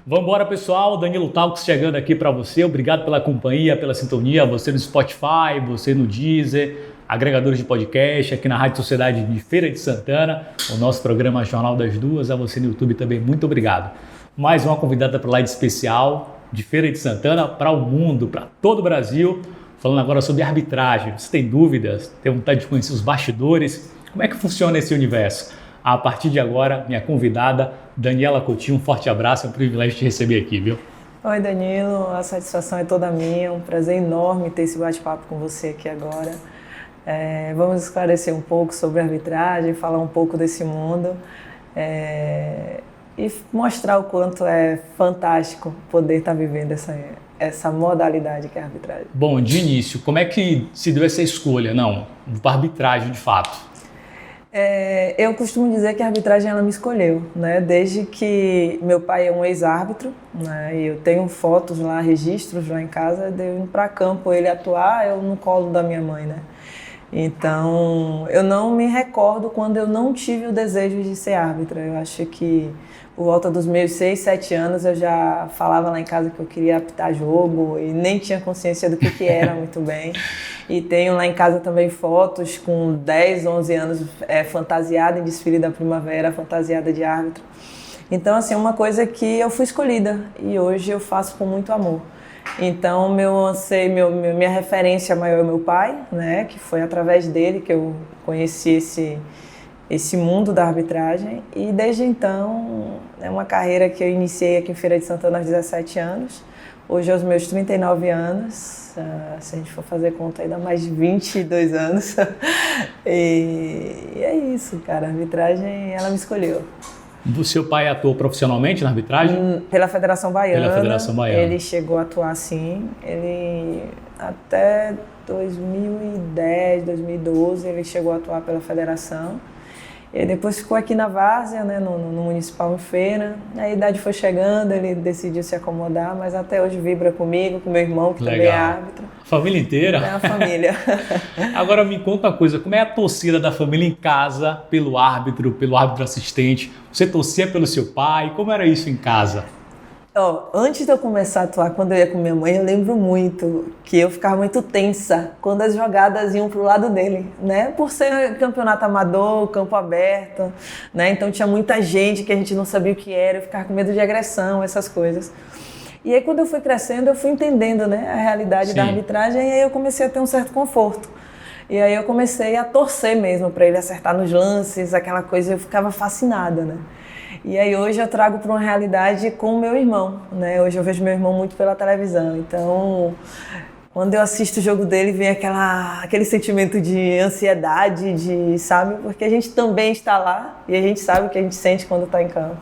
Vamos embora, pessoal. Danilo Talks chegando aqui para você. Obrigado pela companhia, pela sintonia. Você no Spotify, você no Deezer, agregadores de podcast, aqui na Rádio Sociedade de Feira de Santana, o nosso programa Jornal das Duas. A você no YouTube também, muito obrigado. Mais uma convidada para a live especial de Feira de Santana para o mundo, para todo o Brasil. Falando agora sobre arbitragem. Você tem dúvidas? Tem vontade de conhecer os bastidores? Como é que funciona esse universo? A partir de agora, minha convidada, Daniela Coutinho, um forte abraço, é um privilégio te receber aqui, viu? Oi, Danilo, a satisfação é toda minha, um prazer enorme ter esse bate-papo com você aqui agora. Vamos esclarecer um pouco sobre arbitragem, falar um pouco desse mundo e mostrar o quanto é fantástico poder estar vivendo essa modalidade que é a arbitragem. Bom, de início, como é que se deu essa escolha? Não, para arbitragem de fato. Eu costumo dizer que a arbitragem ela me escolheu, né? Desde que meu pai é um ex-árbitro, né? E eu tenho fotos lá, registros lá em casa, de eu indo para campo, ele atuar, eu no colo da minha mãe, né? Então, eu não me recordo quando eu não tive o desejo de ser árbitra. Eu acho que por volta dos meus 6, 7 anos eu já falava lá em casa que eu queria apitar jogo e nem tinha consciência do que era muito bem. E tenho lá em casa também fotos com 10, 11 anos fantasiada em desfile da primavera, fantasiada de árbitro. Então, assim, uma coisa que eu fui escolhida e hoje eu faço com muito amor. Então, minha referência maior é o meu pai, né, que foi através dele que eu conheci esse mundo da arbitragem. E desde então, é uma carreira que eu iniciei aqui em Feira de Santana aos 17 anos. Hoje, aos meus 39 anos, se a gente for fazer conta, ainda mais de 22 anos. E é isso, cara, a arbitragem, ela me escolheu. O seu pai atuou profissionalmente na arbitragem? Pela Federação Baiana. Pela Federação Baiana. Ele chegou a atuar, sim. Ele, até 2010, 2012, ele chegou a atuar pela Federação. Ele depois ficou aqui na Várzea, né, no Municipal em Feira. A idade foi chegando, ele decidiu se acomodar, mas até hoje vibra comigo, com meu irmão, que também é árbitro. Família inteira? É a família. Agora me conta uma coisa, como é a torcida da família em casa pelo árbitro assistente? Você torcia pelo seu pai? Como era isso em casa? Antes de eu começar a atuar, quando eu ia com minha mãe, eu lembro muito que eu ficava muito tensa quando as jogadas iam pro lado dele, né? Por ser campeonato amador, campo aberto, né? Então tinha muita gente que a gente não sabia o que era, eu ficava com medo de agressão, essas coisas. E aí quando eu fui crescendo, eu fui entendendo, né, a realidade da arbitragem e aí eu comecei a ter um certo conforto. E aí eu comecei a torcer mesmo para ele acertar nos lances, aquela coisa, eu ficava fascinada, né? E aí hoje eu trago para uma realidade com o meu irmão, né? Hoje eu vejo meu irmão muito pela televisão, então quando eu assisto o jogo dele vem aquele sentimento de ansiedade, sabe? Porque a gente também está lá e a gente sabe o que a gente sente quando está em campo.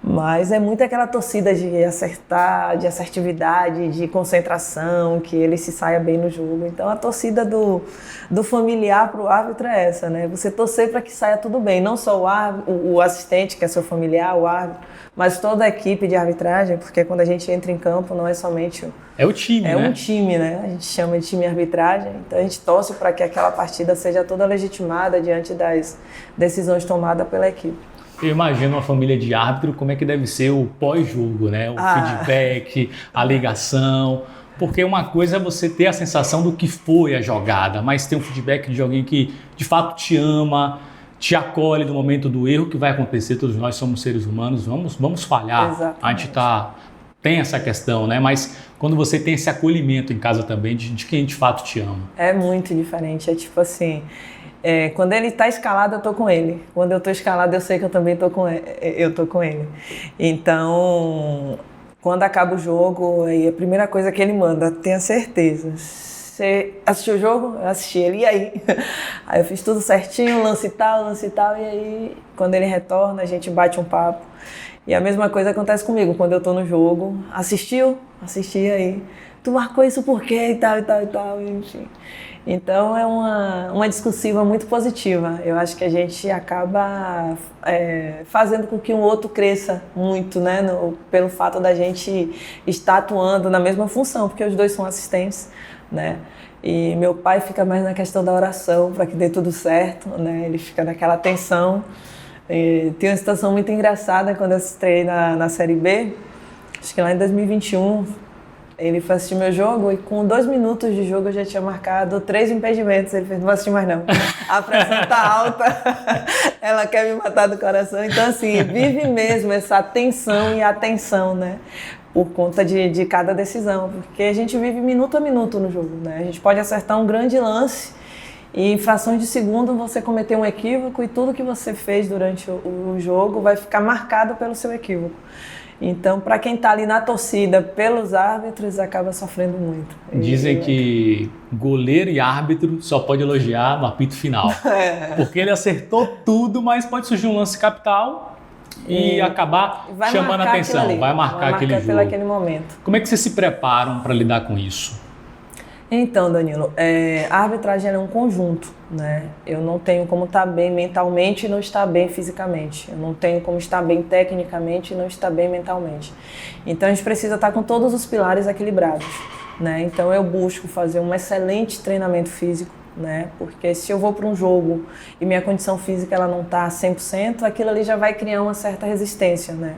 Mas é muito aquela torcida de acertar, de assertividade, de concentração, que ele se saia bem no jogo. Então a torcida do familiar para o árbitro é essa, né? Você torcer para que saia tudo bem, não só o assistente, que é seu familiar, o árbitro, mas toda a equipe de arbitragem, porque quando a gente entra em campo não é somente é o time, né? É um time, né? A gente chama de time arbitragem, então a gente torce para que aquela partida seja toda legitimada diante das decisões tomadas pela equipe. Eu imagino uma família de árbitro, como é que deve ser o pós-jogo, né? O feedback, a ligação. Porque uma coisa é você ter a sensação do que foi a jogada, mas ter um feedback de alguém que de fato te ama, te acolhe no momento do erro que vai acontecer. Todos nós somos seres humanos, vamos falhar. Exatamente. A gente tem essa questão, né? Mas quando você tem esse acolhimento em casa também de quem de fato te ama. É muito diferente, é tipo assim... quando ele está escalado, eu estou com ele. Quando eu estou escalado, eu sei que eu também estou com ele. Então, quando acaba o jogo, aí a primeira coisa que ele manda, tenha certeza. Você assistiu o jogo? Eu assisti ele, e aí? Aí eu fiz tudo certinho, lance tal, e aí quando ele retorna, a gente bate um papo. E a mesma coisa acontece comigo, quando eu estou no jogo. Assistiu? Assisti, aí. Tu marcou isso por quê? E tal, enfim. Então é uma discursiva muito positiva. Eu acho que a gente acaba fazendo com que um outro cresça muito, né? Pelo fato da gente estar atuando na mesma função, porque os dois são assistentes, né? E meu pai fica mais na questão da oração para que dê tudo certo, né? Ele fica naquela tensão. E tem uma situação muito engraçada quando eu estreiei na Série B. acho que lá em 2021, ele foi assistir meu jogo e com 2 minutos de jogo eu já tinha marcado 3 impedimentos. Ele fez, não vou assistir mais não. A pressão tá alta, ela quer me matar do coração. Então assim, vive mesmo essa tensão e atenção, né? Por conta de cada decisão, porque a gente vive minuto a minuto no jogo, né? A gente pode acertar um grande lance e em frações de segundo você cometer um equívoco e tudo que você fez durante o jogo vai ficar marcado pelo seu equívoco. Então, para quem está ali na torcida pelos árbitros, acaba sofrendo muito. Dizem que goleiro e árbitro só pode elogiar no apito final. Porque ele acertou tudo, mas pode surgir um lance capital e acabar chamando a atenção. Vai marcar aquele jogo. Aquele momento. Como é que vocês se preparam para lidar com isso? Então, Danilo, a arbitragem é um conjunto, né? Eu não tenho como estar bem mentalmente e não estar bem fisicamente. Eu não tenho como estar bem tecnicamente e não estar bem mentalmente. Então, a gente precisa estar com todos os pilares equilibrados, né? Então, eu busco fazer um excelente treinamento físico, né? Porque se eu vou para um jogo e minha condição física ela não está 100%, aquilo ali já vai criar uma certa resistência, né?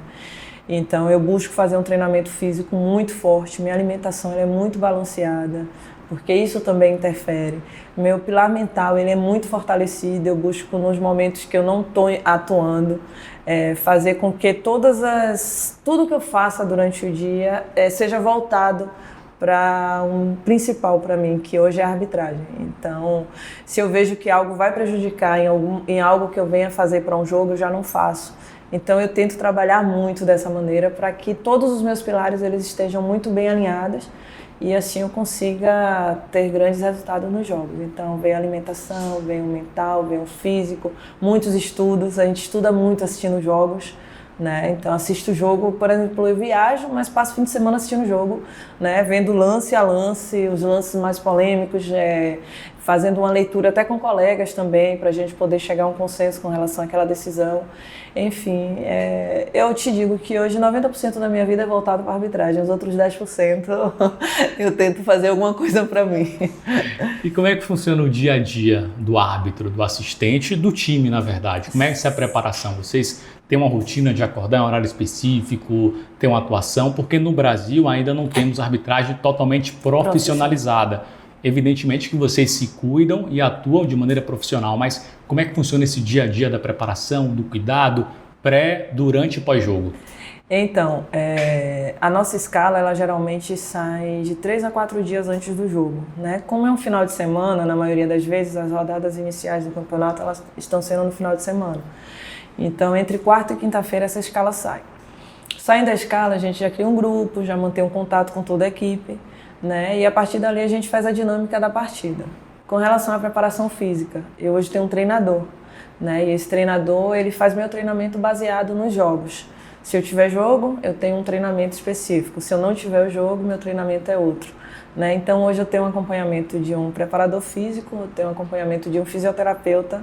Então, eu busco fazer um treinamento físico muito forte, minha alimentação ela é muito balanceada, porque isso também interfere. Meu pilar mental ele é muito fortalecido, eu busco nos momentos que eu não estou atuando, fazer com que tudo que eu faça durante o dia seja voltado para um principal para mim, que hoje é a arbitragem. Então, se eu vejo que algo vai prejudicar em algo que eu venha fazer para um jogo, eu já não faço. Então, eu tento trabalhar muito dessa maneira para que todos os meus pilares eles estejam muito bem alinhados e assim eu consiga ter grandes resultados nos jogos. Então, vem a alimentação, vem o mental, vem o físico, muitos estudos, a gente estuda muito assistindo jogos, né? Então, assisto o jogo, por exemplo, eu viajo, mas passo o fim de semana assistindo o jogo, né? Vendo lance a lance, os lances mais polêmicos, fazendo uma leitura até com colegas também, para a gente poder chegar a um consenso com relação àquela decisão. Enfim, eu te digo que hoje 90% da minha vida é voltado para a arbitragem, os outros 10% eu tento fazer alguma coisa para mim. E como é que funciona o dia a dia do árbitro, do assistente e do time, na verdade? Como é essa preparação? Vocês têm uma rotina de acordar em um horário específico, tem uma atuação? Porque no Brasil ainda não temos arbitragem totalmente profissionalizada. Evidentemente que vocês se cuidam e atuam de maneira profissional, mas como é que funciona esse dia a dia da preparação, do cuidado, pré, durante e pós-jogo? Então, a nossa escala, ela geralmente sai de 3 a 4 dias antes do jogo, né? Como é um final de semana, na maioria das vezes, as rodadas iniciais do campeonato, elas estão sendo no final de semana. Então, entre quarta e quinta-feira, essa escala sai. Saindo da escala, a gente já cria um grupo, já mantém um contato com toda a equipe, né? E a partir dali a gente faz a dinâmica da partida. Com relação à preparação física, eu hoje tenho um treinador, né? E esse treinador, ele faz meu treinamento baseado nos jogos. Se eu tiver jogo, eu tenho um treinamento específico. Se eu não tiver o jogo, meu treinamento é outro, né? Então hoje eu tenho um acompanhamento de um preparador físico, eu tenho um acompanhamento de um fisioterapeuta,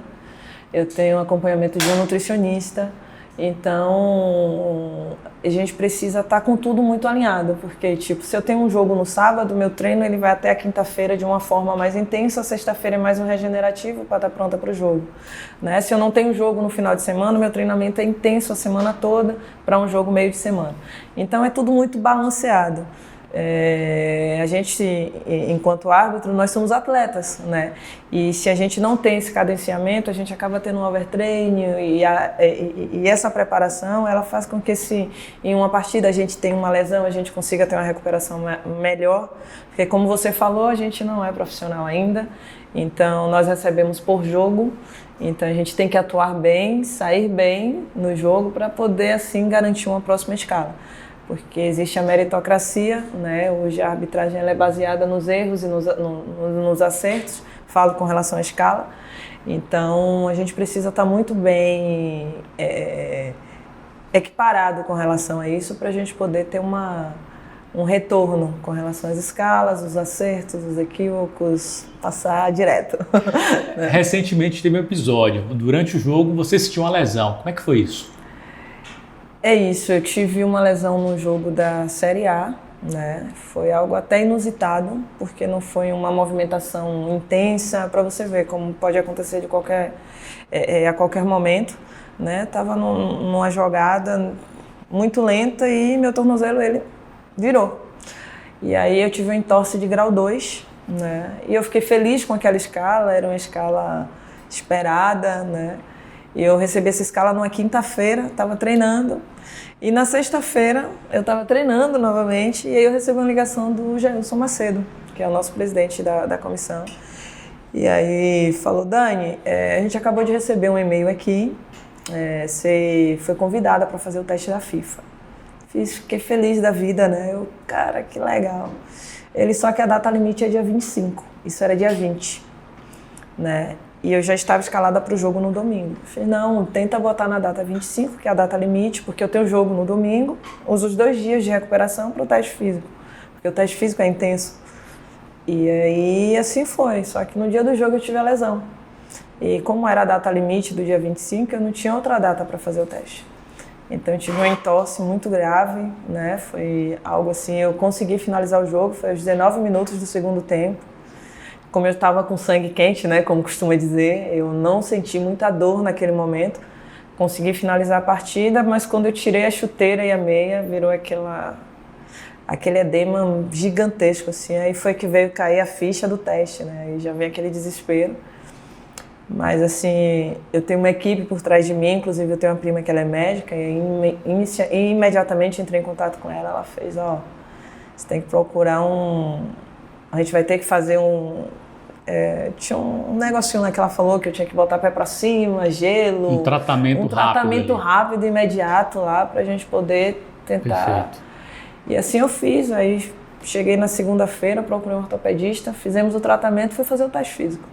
eu tenho um acompanhamento de um nutricionista. Então, a gente precisa estar com tudo muito alinhado, porque, tipo, se eu tenho um jogo no sábado, meu treino ele vai até a quinta-feira de uma forma mais intensa, a sexta-feira é mais um regenerativo para estar pronta para o jogo, né? Se eu não tenho jogo no final de semana, meu treinamento é intenso a semana toda para um jogo meio de semana. Então, é tudo muito balanceado. A gente, enquanto árbitro, nós somos atletas, né? E se a gente não tem esse cadenciamento, a gente acaba tendo um overtraining e essa preparação, ela faz com que se em uma partida a gente tenha uma lesão, a gente consiga ter uma recuperação melhor, porque como você falou, a gente não é profissional ainda, então nós recebemos por jogo, então a gente tem que atuar bem, sair bem no jogo para poder assim garantir uma próxima escala. Porque existe a meritocracia, né? Hoje a arbitragem ela é baseada nos erros e nos acertos, falo com relação à escala. Então a gente precisa estar muito bem equiparado com relação a isso para a gente poder ter um retorno com relação às escalas, os acertos, os equívocos, passar direto. Recentemente teve um episódio, durante o jogo você sentiu uma lesão, como é que foi isso? É isso, eu tive uma lesão no jogo da Série A, né? Foi algo até inusitado, porque não foi uma movimentação intensa, para você ver como pode acontecer a qualquer momento, né? Tava numa jogada, muito lenta e meu tornozelo, ele virou. E aí eu tive um entorse de grau 2, né? E eu fiquei feliz com aquela escala, era uma escala esperada, né? E eu recebi essa escala numa quinta-feira, estava treinando. E na sexta-feira eu estava treinando novamente e aí eu recebi uma ligação do Jailson Macedo, que é o nosso presidente da comissão. E aí falou, Dani, a gente acabou de receber um e-mail aqui, você foi convidada para fazer o teste da FIFA. Fiquei feliz da vida, né? Eu, cara, que legal. Ele, só que a data limite é dia 25, isso era dia 20, né? E eu já estava escalada para o jogo no domingo. Eu falei, não, tenta botar na data 25, que é a data limite, porque eu tenho jogo no domingo, uso os 2 dias de recuperação para o teste físico, porque o teste físico é intenso. E aí, assim foi, só que no dia do jogo eu tive a lesão. E como era a data limite do dia 25, eu não tinha outra data para fazer o teste. Então eu tive uma entorse muito grave, né? Foi algo assim, eu consegui finalizar o jogo, foi aos 19 minutos do segundo tempo. Como eu estava com sangue quente, né, como costuma dizer, eu não senti muita dor naquele momento. Consegui finalizar a partida, mas quando eu tirei a chuteira e a meia, virou aquele edema gigantesco, assim. Aí foi que veio cair a ficha do teste, né? Aí já veio aquele desespero. Mas, assim, eu tenho uma equipe por trás de mim, inclusive eu tenho uma prima que ela é médica, e imediatamente entrei em contato com ela. Ela fez, você tem que procurar a gente vai ter que fazer tinha um negocinho lá que ela falou que eu tinha que botar pé pra cima, gelo. Um tratamento rápido, imediato lá pra gente poder tentar. Perfeito. E assim eu fiz, aí cheguei na segunda-feira, procurei um ortopedista, fizemos o tratamento e fui fazer o teste físico.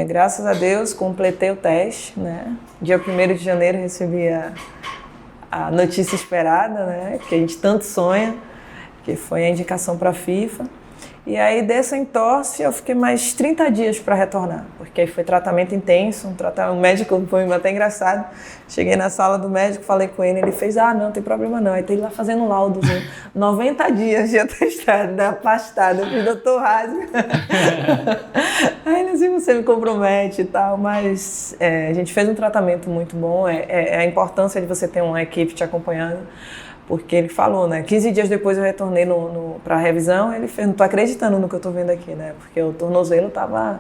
Graças a Deus, completei o teste, né? Dia 1º de janeiro recebi a notícia esperada, né? Que a gente tanto sonha, que foi a indicação para a FIFA. E aí dessa entorse eu fiquei mais 30 dias para retornar, porque aí foi tratamento intenso, o médico foi até engraçado. Cheguei na sala do médico, falei com ele fez, não tem problema não. Aí tem lá fazendo um laudo, 90 dias de atestado, né, afastado. Eu fiz, doutor Razi. Aí ele assim, você me compromete e tal, mas a gente fez um tratamento muito bom, a importância de você ter uma equipe te acompanhando. Porque ele falou, né? 15 dias depois eu retornei para a revisão, ele fez, não tô acreditando no que eu tô vendo aqui, né? Porque o tornozelo tava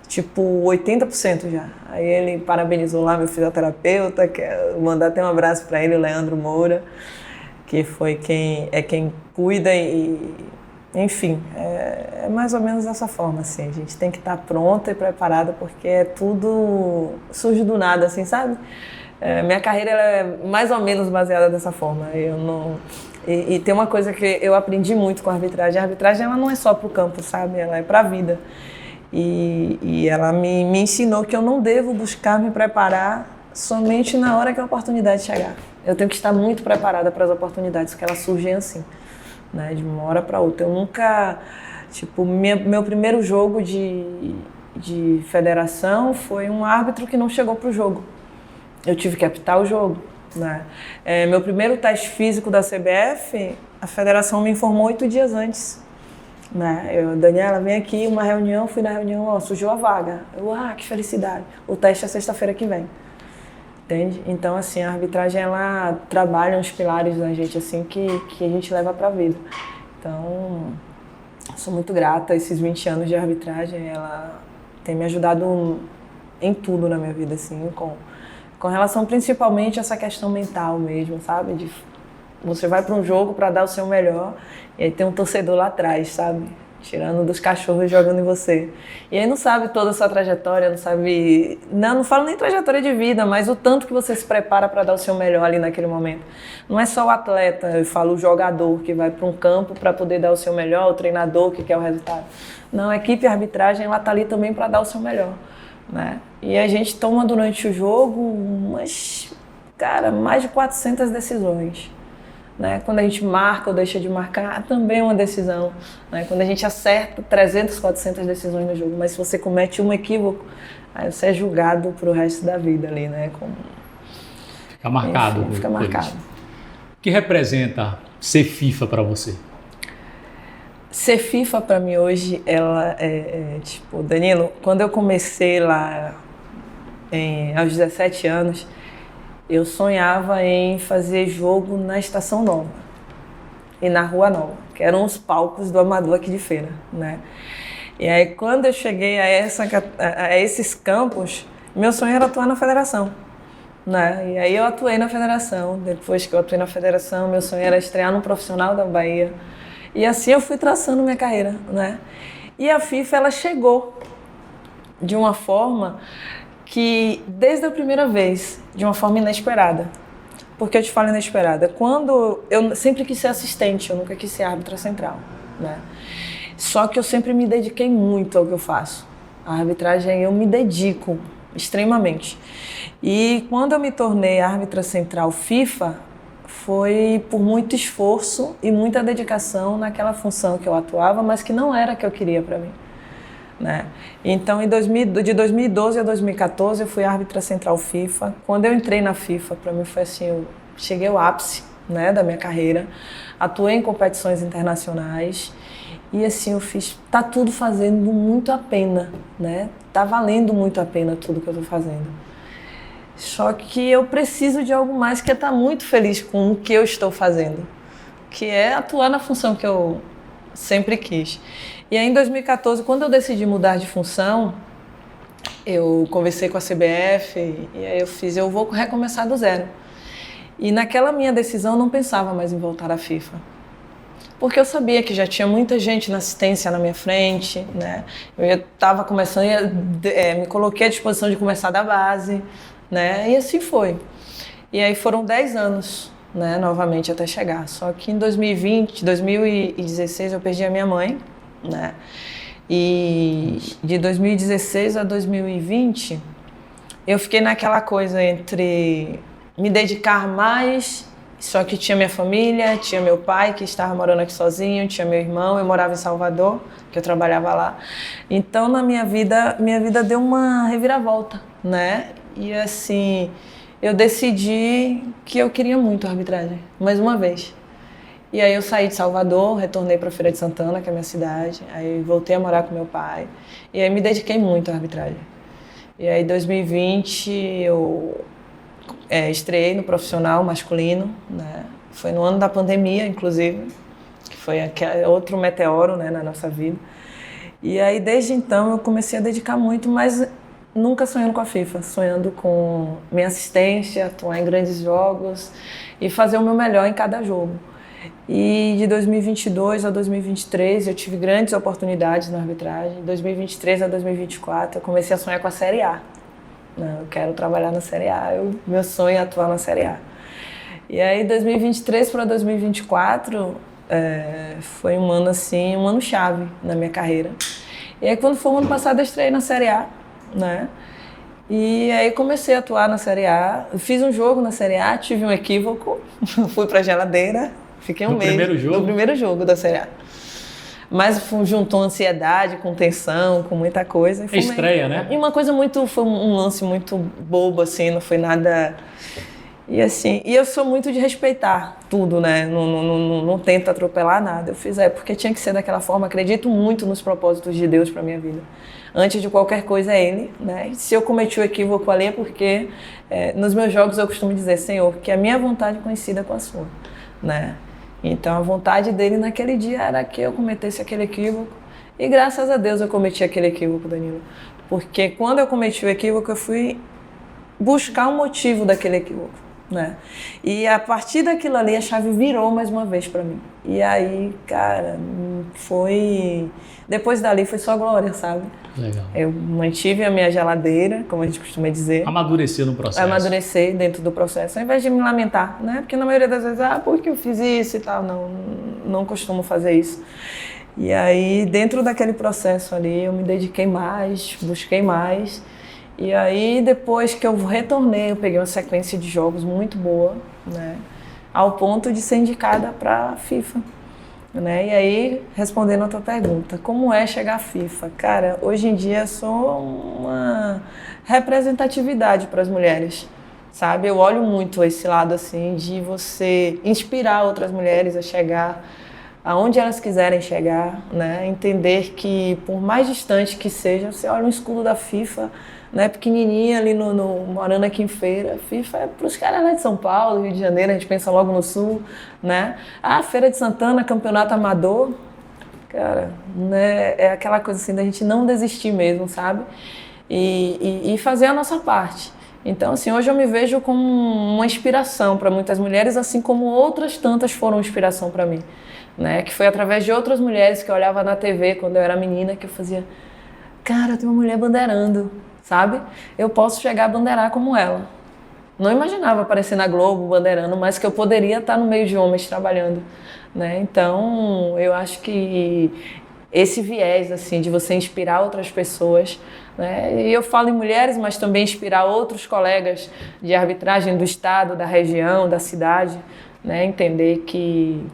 tipo 80% já. Aí ele parabenizou lá meu fisioterapeuta, mandar até um abraço para ele, o Leandro Moura, que foi quem cuida e enfim, é mais ou menos dessa forma, assim. A gente tem que estar pronta e preparada porque tudo surge do nada, assim, sabe? Minha carreira ela é mais ou menos baseada dessa forma. E tem uma coisa que eu aprendi muito com a arbitragem. A arbitragem ela não é só para o campo, sabe? Ela é para a vida. E ela me ensinou que eu não devo buscar me preparar somente na hora que a oportunidade chegar. Eu tenho que estar muito preparada para as oportunidades, porque elas surgem assim, né? De uma hora para outra. Eu nunca... meu primeiro jogo de federação foi um árbitro que não chegou para o jogo. Eu tive que apitar o jogo, né? Meu primeiro teste físico da CBF, a federação me informou 8 dias antes, né? Daniela, vem aqui, uma reunião, fui na reunião, surgiu a vaga. Que felicidade. O teste é sexta-feira que vem, entende? Então, assim, a arbitragem, ela trabalha uns pilares na gente, assim, que a gente leva pra vida. Então, sou muito grata a esses 20 anos de arbitragem, ela tem me ajudado em tudo na minha vida, assim, com relação principalmente a essa questão mental mesmo, sabe? Você vai para um jogo para dar o seu melhor e aí tem um torcedor lá atrás, sabe? Tirando dos cachorros e jogando em você. E aí não sabe toda a sua trajetória, não sabe... Não falo nem trajetória de vida, mas o tanto que você se prepara para dar o seu melhor ali naquele momento. Não é só o atleta, eu falo o jogador que vai para um campo para poder dar o seu melhor, o treinador que quer o resultado. Não, a equipe de arbitragem, ela tá ali também para dar o seu melhor, né? E a gente toma durante o jogo mais de 400 decisões, né? Quando a gente marca ou deixa de marcar, também é uma decisão, né? Quando a gente acerta 300, 400 decisões no jogo, mas se você comete um equívoco, aí você é julgado pro resto da vida ali, né? Fica marcado. Enfim, fica marcado. O que representa ser FIFA para você? Ser FIFA para mim hoje, ela tipo, Danilo, quando eu comecei lá aos 17 anos, eu sonhava em fazer jogo na Estação Nova e na Rua Nova, que eram os palcos do Amador aqui de Feira, né? E aí, quando eu cheguei a esses campos, meu sonho era atuar na federação, né? E aí eu atuei na federação. Depois que eu atuei na federação, meu sonho era estrear no profissional da Bahia. E assim eu fui traçando minha carreira, né? E a FIFA, ela chegou de uma forma que, desde a primeira vez, de uma forma inesperada. Por que eu te falo inesperada? Quando eu sempre quis ser assistente, eu nunca quis ser árbitra central, né? Só que eu sempre me dediquei muito ao que eu faço. A arbitragem eu me dedico extremamente. E quando eu me tornei árbitra central FIFA, foi por muito esforço e muita dedicação naquela função que eu atuava, mas que não era a que eu queria para mim, né? Então, de 2012 a 2014, eu fui árbitra central FIFA. Quando eu entrei na FIFA, para mim foi assim, eu cheguei ao ápice, né, da minha carreira. Atuei em competições internacionais e assim eu fiz, tá tudo fazendo muito a pena, né? Tá valendo muito a pena tudo que eu tô fazendo. Só que eu preciso de algo mais, que é estar muito feliz com o que eu estou fazendo, que é atuar na função que eu sempre quis. E aí, em 2014, quando eu decidi mudar de função, eu conversei com a CBF e aí eu vou recomeçar do zero. E naquela minha decisão, eu não pensava mais em voltar à FIFA. Porque eu sabia que já tinha muita gente na assistência na minha frente, né? Eu estava começando, me coloquei à disposição de começar da base, né? E assim foi. E aí foram 10 anos, né, novamente até chegar. Só que em 2016 eu perdi a minha mãe, né? E de 2016 a 2020 eu fiquei naquela coisa entre me dedicar mais, só que tinha minha família, tinha meu pai que estava morando aqui sozinho, tinha meu irmão, eu morava em Salvador, que eu trabalhava lá. Então na minha vida deu uma reviravolta, né? E assim, eu decidi que eu queria muito a arbitragem, mais uma vez. E aí eu saí de Salvador, retornei para Feira de Santana, que é a minha cidade, aí voltei a morar com meu pai, e aí me dediquei muito à arbitragem. E aí em 2020 eu estreiei no profissional masculino, né? Foi no ano da pandemia, inclusive, que foi outro meteoro, né, na nossa vida. E aí desde então eu comecei a dedicar muito, mas nunca sonhando com a FIFA, sonhando com minha assistência, atuar em grandes jogos e fazer o meu melhor em cada jogo. E de 2022 a 2023 eu tive grandes oportunidades na arbitragem. De 2023 a 2024 eu comecei a sonhar com a Série A. Eu quero trabalhar na Série A, meu sonho é atuar na Série A. E aí 2023 para 2024 foi um ano assim, um ano chave na minha carreira. E aí quando foi o ano passado eu estreiei na Série A, né? E aí comecei a atuar na Série A, fiz um jogo na Série A, tive um equívoco, fui pra geladeira, fiquei um mês. No primeiro jogo da Série A. Mas juntou ansiedade com tensão, com muita coisa. E estreia, né? E foi um lance muito bobo, assim, não foi nada... E assim, e eu sou muito de respeitar tudo, né? Não tento atropelar nada. Eu fiz, porque tinha que ser daquela forma. Acredito muito nos propósitos de Deus para minha vida. Antes de qualquer coisa é Ele, né? E se eu cometi o equívoco ali é porque nos meus jogos eu costumo dizer, Senhor, que a minha vontade coincida com a sua, né? Então a vontade dele naquele dia era que eu cometesse aquele equívoco. E graças a Deus eu cometi aquele equívoco, Danilo. Porque quando eu cometi o equívoco, eu fui buscar um motivo daquele equívoco, né? E a partir daquilo ali a chave virou mais uma vez para mim. E aí, cara, depois dali foi só glória, sabe? Legal. Eu mantive a minha geladeira, como a gente costuma dizer. Amadurecer no processo. Amadurecer dentro do processo, ao invés de me lamentar, né? Porque na maioria das vezes, por que eu fiz isso e tal? Não costumo fazer isso. E aí, dentro daquele processo ali, eu me dediquei mais, busquei mais. E aí, depois que eu retornei, eu peguei uma sequência de jogos muito boa, né? Ao ponto de ser indicada para a FIFA, né? E aí, respondendo a tua pergunta, como é chegar à FIFA? Cara, hoje em dia eu sou uma representatividade para as mulheres, sabe? Eu olho muito esse lado, assim, de você inspirar outras mulheres a chegar aonde elas quiserem chegar, né? Entender que, por mais distante que seja, você olha um escudo da FIFA, né, pequenininha ali morando aqui em Feira. FIFA é para os caras lá de São Paulo, Rio de Janeiro, a gente pensa logo no Sul, né? Feira de Santana, campeonato amador, cara, né, é aquela coisa assim da gente não desistir mesmo, sabe? E fazer a nossa parte. Então, assim, hoje eu me vejo como uma inspiração para muitas mulheres, assim como outras tantas foram inspiração para mim, né? Que foi através de outras mulheres que eu olhava na TV quando eu era menina, que eu fazia, cara, tem uma mulher bandeirando, sabe? Eu posso chegar a bandeirar como ela. Não imaginava aparecer na Globo bandeirando, mas que eu poderia estar no meio de homens trabalhando, né? Então, eu acho que esse viés, assim, de você inspirar outras pessoas, né? E eu falo em mulheres, mas também inspirar outros colegas de arbitragem do estado, da região, da cidade, né? Entender que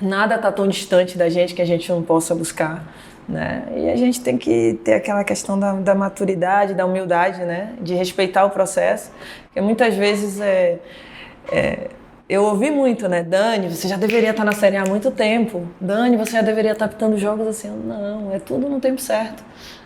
nada está tão distante da gente que a gente não possa buscar, né? E a gente tem que ter aquela questão da maturidade, da humildade, né? De respeitar o processo, porque muitas vezes eu ouvi muito, né? Dani, você já deveria estar na Série A há muito tempo. Dani, você já deveria estar apitando jogos assim. Não, é tudo no tempo certo,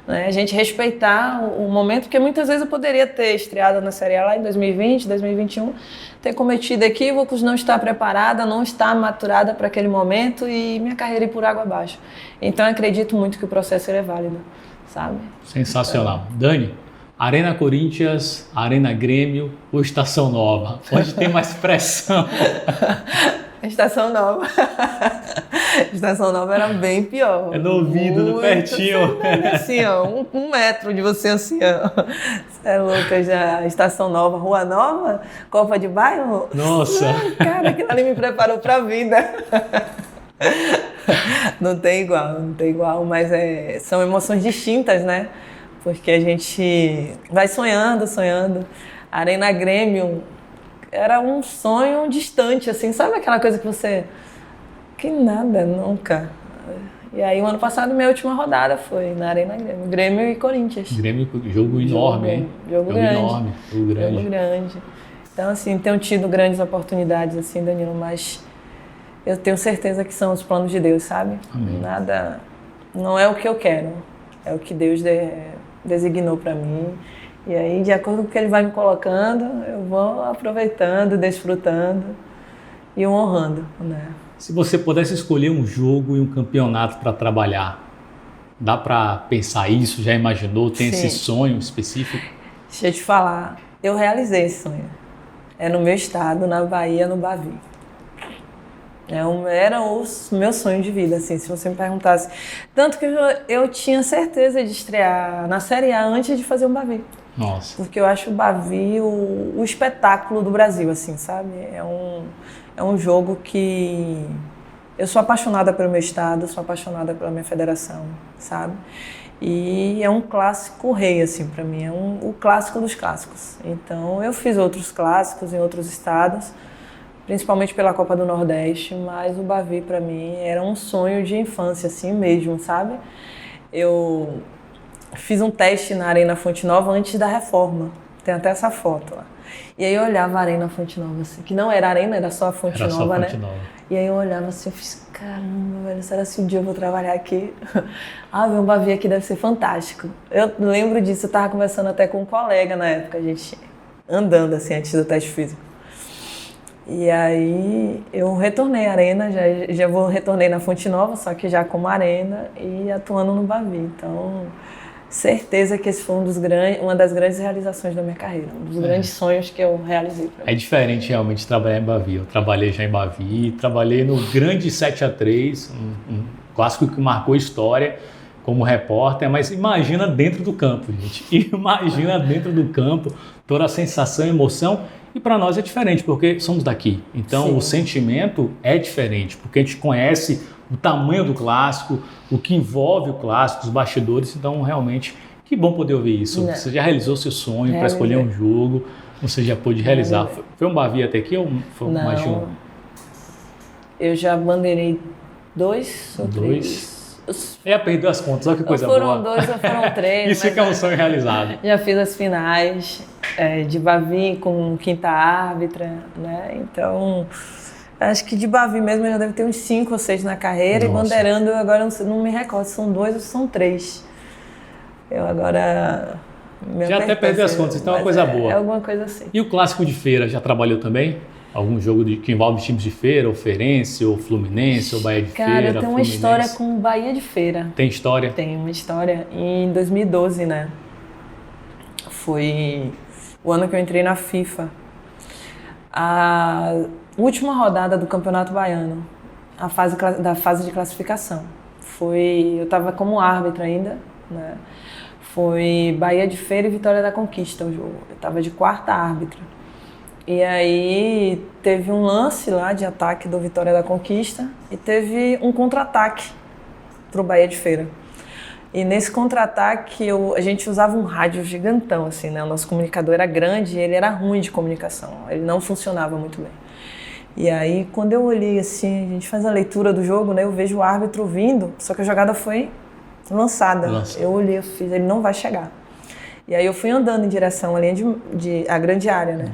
né? A gente respeitar o momento, porque muitas vezes eu poderia ter estreado na Série A lá em 2020, 2021, ter cometido equívocos, não estar preparada, não estar maturada para aquele momento e minha carreira ir por água abaixo. Então eu acredito muito que o processo é válido, sabe? Sensacional. Dani, Arena Corinthians, Arena Grêmio ou Estação Nova? Onde tem mais pressão? Estação Nova. Estação Nova era bem pior. É no ouvido, no pertinho. Assim, ó, um metro de você, assim, ó. Você é louca já. Estação Nova, Rua Nova, Copa de Bairro. Nossa. Cara, aquilo ali me preparou pra vida. Não tem igual, mas são emoções distintas, né? Porque a gente vai sonhando. Arena Grêmio era um sonho distante, assim, sabe aquela coisa que você... Que nada, nunca. E aí, o ano passado, minha última rodada foi na Arena Grêmio. Grêmio e Corinthians. Grêmio, jogo enorme, hein? Jogo grande. Enorme, jogo grande. Jogo grande. Então, assim, tenho tido grandes oportunidades, assim, Danilo, mas eu tenho certeza que são os planos de Deus, sabe? Amém. Nada... Não é o que eu quero, é o que Deus designou para mim. E aí, de acordo com o que Ele vai me colocando, eu vou aproveitando, desfrutando e honrando, né? Se você pudesse escolher um jogo e um campeonato para trabalhar, dá para pensar isso? Já imaginou? Tem Sim. esse sonho específico? Deixa eu te falar, eu realizei esse sonho. É no meu estado, na Bahia, no Bavi. Era o meu sonho de vida, assim, se você me perguntasse. Tanto que eu tinha certeza de estrear na Série A antes de fazer um Bavi. Nossa. Porque eu acho o Bavi o espetáculo do Brasil, assim, sabe? É um jogo que... Eu sou apaixonada pelo meu estado, sou apaixonada pela minha federação, sabe? E é um clássico rei, assim, para mim. O clássico dos clássicos. Então, eu fiz outros clássicos em outros estados, principalmente pela Copa do Nordeste, mas o Bavi, para mim, era um sonho de infância, assim mesmo, sabe? Eu fiz um teste na Arena Fonte Nova antes da reforma. Tem até essa foto lá. E aí eu olhava a Arena Fonte Nova, assim, que não era arena, era só a Fonte Era Nova, só né? Fonte Nova. E aí eu olhava assim, eu fiz, caramba, velho, será que um dia eu vou trabalhar aqui? Ver um Bavi aqui deve ser fantástico. Eu lembro disso, eu tava conversando até com um colega na época, a gente andando assim, antes do teste físico. E aí eu retornei à Arena, retornei na Fonte Nova, só que já como Arena e atuando no Bavi. Então, certeza que esse foi uma das grandes realizações da minha carreira, um dos grandes sonhos que eu realizei. É diferente realmente trabalhar em Bavi. Eu trabalhei já em Bavi, trabalhei no grande 7-3, um clássico que marcou história como repórter, mas imagina dentro do campo, gente. Imagina dentro do campo toda a sensação, emoção. E para nós é diferente, porque somos daqui. Então, sim, o sentimento é diferente, porque a gente conhece o tamanho do clássico, o que envolve o clássico, os bastidores. Então, realmente, que bom poder ouvir isso. Não. Você já realizou seu sonho para escolher um jogo, você já pôde realizar. Foi um Bavi até aqui ou foi mais de um? Eu já bandeirei 2 ou 3. Perdeu as contas, olha que coisa boa. Foram 2 ou foram 3. Isso que é um sonho realizado. Já fiz as finais de Bavi com quinta árbitra, né? Então, acho que de Bavi mesmo eu já deve ter uns 5 ou 6 na carreira. Nossa. E bandeirando, agora não me recordo se são 2 ou se são 3. Eu agora Já até perdeu as contas, então é uma coisa boa. É alguma coisa assim. E o clássico de feira, já trabalhou também? Algum jogo que envolve times de feira, ou Feirense, ou Fluminense, ou Bahia de Feira? Cara, eu tenho uma história com Bahia de Feira. Tem história? Tem uma história. Em 2012, né? Foi o ano que eu entrei na FIFA. A última rodada do Campeonato Baiano, da fase de classificação. Eu estava como árbitra ainda, né? Foi Bahia de Feira e Vitória da Conquista o jogo. Eu estava de quarta árbitra. E aí teve um lance lá de ataque do Vitória da Conquista e teve um contra-ataque para o Bahia de Feira. E nesse contra-ataque a gente usava um rádio gigantão, assim, né? O nosso comunicador era grande e ele era ruim de comunicação, ele não funcionava muito bem. E aí quando eu olhei assim, a gente faz a leitura do jogo, né? Eu vejo o árbitro vindo, só que a jogada foi lançada. Eu olhei, ele não vai chegar. E aí eu fui andando em direção à linha à grande área, né?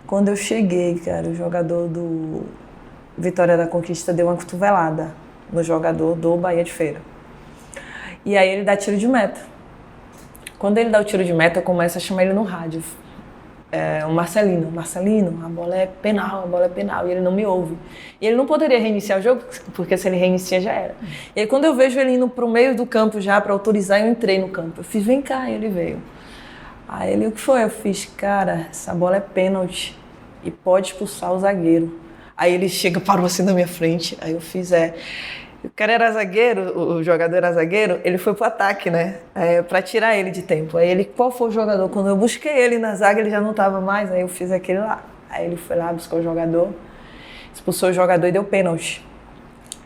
Quando eu cheguei, cara, o jogador do Vitória da Conquista deu uma cotovelada no jogador do Bahia de Feira. E aí ele dá tiro de meta. Quando ele dá o tiro de meta, eu começo a chamar ele no rádio. O Marcelino, a bola é penal, E ele não me ouve. E ele não poderia reiniciar o jogo, porque se ele reinicia já era. E aí quando eu vejo ele indo pro meio do campo já para autorizar, eu entrei no campo. Eu fiz, vem cá, e ele veio. Aí ele, o que foi? Eu fiz, cara, essa bola é pênalti e pode expulsar o zagueiro. Aí ele chega, parou assim na minha frente, aí eu fiz, o cara era zagueiro, o jogador era zagueiro, ele foi pro ataque, né, pra tirar ele de tempo. Aí ele, qual foi o jogador? Quando eu busquei ele na zaga, ele já não tava mais, aí eu fiz aquele lá. Aí ele foi lá, buscou o jogador, expulsou o jogador e deu pênalti.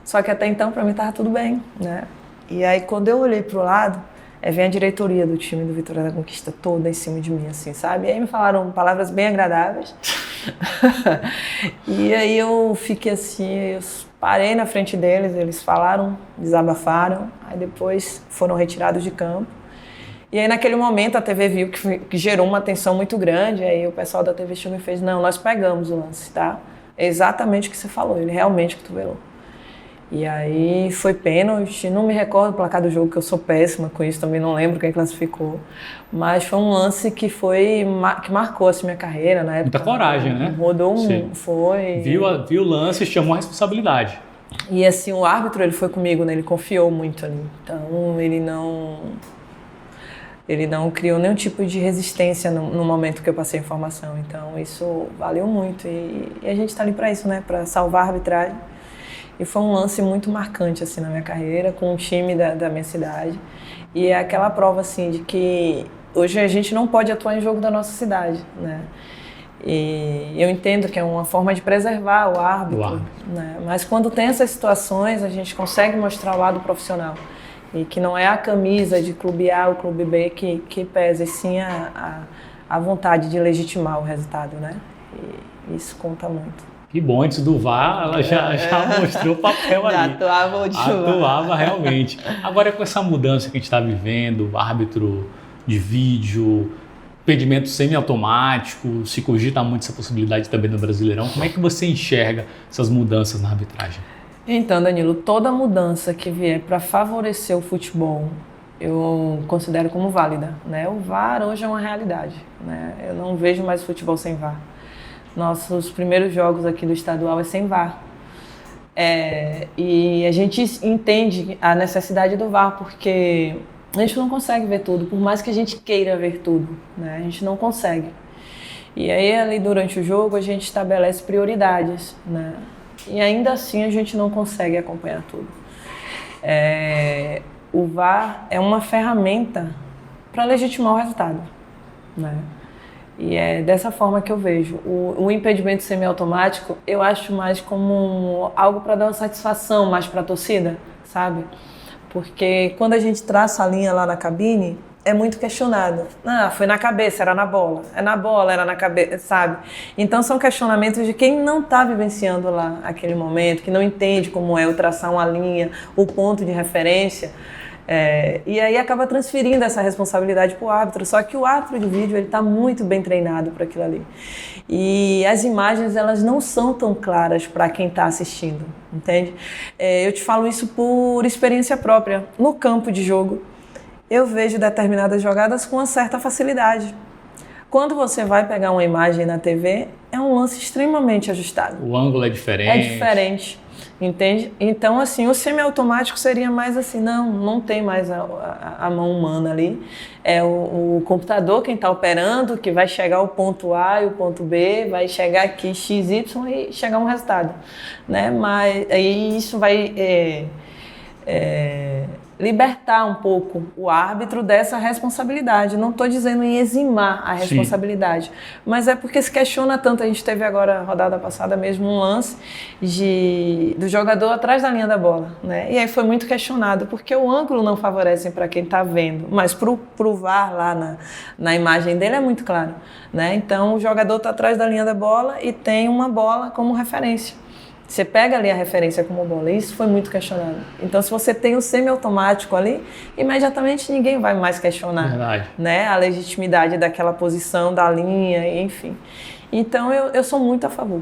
Só que até então, pra mim, tava tudo bem, né. E aí quando eu olhei pro lado, vem a diretoria do time do Vitória da Conquista toda em cima de mim, assim, sabe? E aí me falaram palavras bem agradáveis. E aí eu fiquei assim, eu parei na frente deles, eles falaram, desabafaram, aí depois foram retirados de campo. E aí naquele momento a TV viu que gerou uma tensão muito grande, aí o pessoal da TV me fez, não, nós pegamos o lance, tá? É exatamente o que você falou, ele realmente cotovelou. E aí foi pênalti, não me recordo o placar do jogo, que eu sou péssima com isso, também não lembro quem classificou. Mas foi um lance que marcou assim, minha carreira na época. Muita coragem, né? Rodou foi. Viu o lance e chamou a responsabilidade. E assim, o árbitro, ele foi comigo, né? Ele confiou muito ali. Então ele não criou nenhum tipo de resistência no momento que eu passei a informação. Então isso valeu muito. E a gente está ali para isso, né? Para salvar a arbitragem. E foi um lance muito marcante assim, na minha carreira, com o time da minha cidade. E é aquela prova assim, de que hoje a gente não pode atuar em jogo da nossa cidade, né? E eu entendo que é uma forma de preservar o árbitro, né? Mas quando tem essas situações, a gente consegue mostrar o lado profissional. E que não é a camisa de clube A ou clube B que pesa, e sim a vontade de legitimar o resultado, né? E isso conta muito. Que bom, antes do VAR, ela já mostrou o papel ali. Atuava realmente. Agora, com essa mudança que a gente está vivendo, árbitro de vídeo, impedimento semiautomático, se cogita muito essa possibilidade também no Brasileirão, como é que você enxerga essas mudanças na arbitragem? Então, Danilo, toda mudança que vier para favorecer o futebol, eu considero como válida, né? O VAR hoje é uma realidade, né? Eu não vejo mais futebol sem VAR. Nossos primeiros jogos aqui do estadual é sem VAR. E a gente entende a necessidade do VAR, porque a gente não consegue ver tudo, por mais que a gente queira ver tudo, né? A gente não consegue. E aí, ali durante o jogo, a gente estabelece prioridades, né? E ainda assim a gente não consegue acompanhar tudo. O VAR é uma ferramenta para legitimar o resultado, né? E é dessa forma que eu vejo. O impedimento semiautomático, eu acho mais como algo para dar uma satisfação mais para a torcida, sabe? Porque quando a gente traça a linha lá na cabine, é muito questionado. Foi na cabeça, era na bola. É na bola, era na cabeça, sabe? Então são questionamentos de quem não está vivenciando lá aquele momento, que não entende como é o traçar uma linha, o ponto de referência. E aí acaba transferindo essa responsabilidade para o árbitro, só que o árbitro de vídeo está muito bem treinado para aquilo ali. E as imagens, elas não são tão claras para quem está assistindo, entende? Eu te falo isso por experiência própria. No campo de jogo, eu vejo determinadas jogadas com uma certa facilidade. Quando você vai pegar uma imagem na TV, é um lance extremamente ajustado. O ângulo é diferente. É diferente, entende? Então, assim, o semiautomático seria mais assim, não tem mais a mão humana ali. É o computador quem está operando, que vai chegar ao ponto A e o ponto B, vai chegar aqui XY e chegar a um resultado, né? Mas aí isso vai libertar um pouco o árbitro dessa responsabilidade. Não estou dizendo em eximar a responsabilidade, sim, mas é porque se questiona tanto. A gente teve agora, rodada passada mesmo, um lance do jogador atrás da linha da bola, né? E aí foi muito questionado, porque o ângulo não favorece para quem está vendo, mas para o VAR lá na imagem dele é muito claro, né? Então o jogador está atrás da linha da bola e tem uma bola como referência. Você pega ali a referência como bola, isso foi muito questionado. Então, se você tem o semiautomático ali, imediatamente ninguém vai mais questionar, né, a legitimidade daquela posição, da linha, enfim. Então, eu sou muito a favor.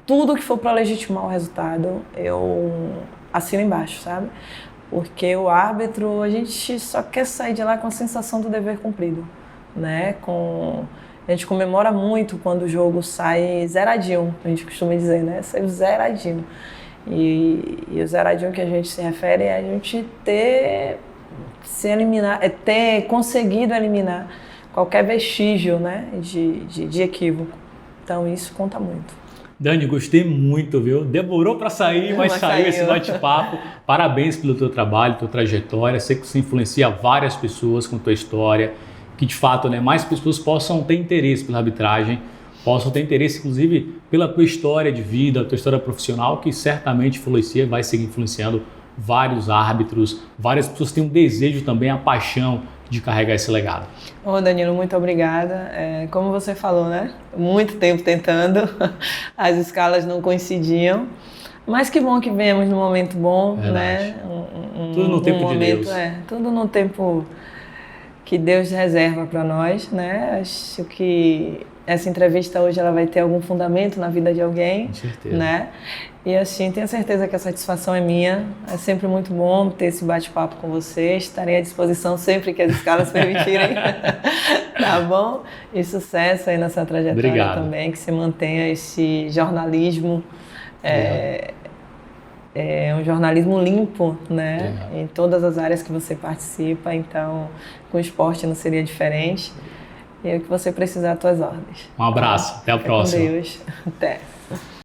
Tudo que for para legitimar o resultado, eu assino embaixo, sabe? Porque o árbitro, a gente só quer sair de lá com a sensação do dever cumprido, né? A gente comemora muito quando o jogo sai zeradinho, a gente costuma dizer, né? Saiu zeradinho. E o zeradinho que a gente se refere é a gente ter conseguido eliminar qualquer vestígio, né, de equívoco. Então isso conta muito. Dani, gostei muito, viu? Demorou para sair, mas saiu esse bate-papo. Parabéns pelo teu trabalho, tua trajetória. Sei que você influencia várias pessoas com tua história. Que de fato, né, mais pessoas possam ter interesse pela arbitragem, possam ter interesse inclusive pela tua história de vida, a tua história profissional, que certamente influencia, vai seguir influenciando vários árbitros, várias pessoas têm um desejo também, a paixão de carregar esse legado. Ô Danilo, muito obrigada. Como você falou, né? Muito tempo tentando, as escalas não coincidiam, mas que bom que viemos num momento bom, né? Tudo no tempo de Deus. Tudo no tempo que Deus reserva para nós, né? Acho que essa entrevista hoje ela vai ter algum fundamento na vida de alguém, com certeza, né? E assim, tenho certeza que a satisfação é minha. É sempre muito bom ter esse bate-papo com vocês. Estarei à disposição sempre que as escalas permitirem. Tá bom? E sucesso aí nessa trajetória. Obrigado. Também, que você mantenha esse jornalismo. É um jornalismo limpo, né? Em todas as áreas que você participa, então com o esporte não seria diferente. E o que você precisar, tuas ordens. Um abraço, até a próxima. Com Deus. Até.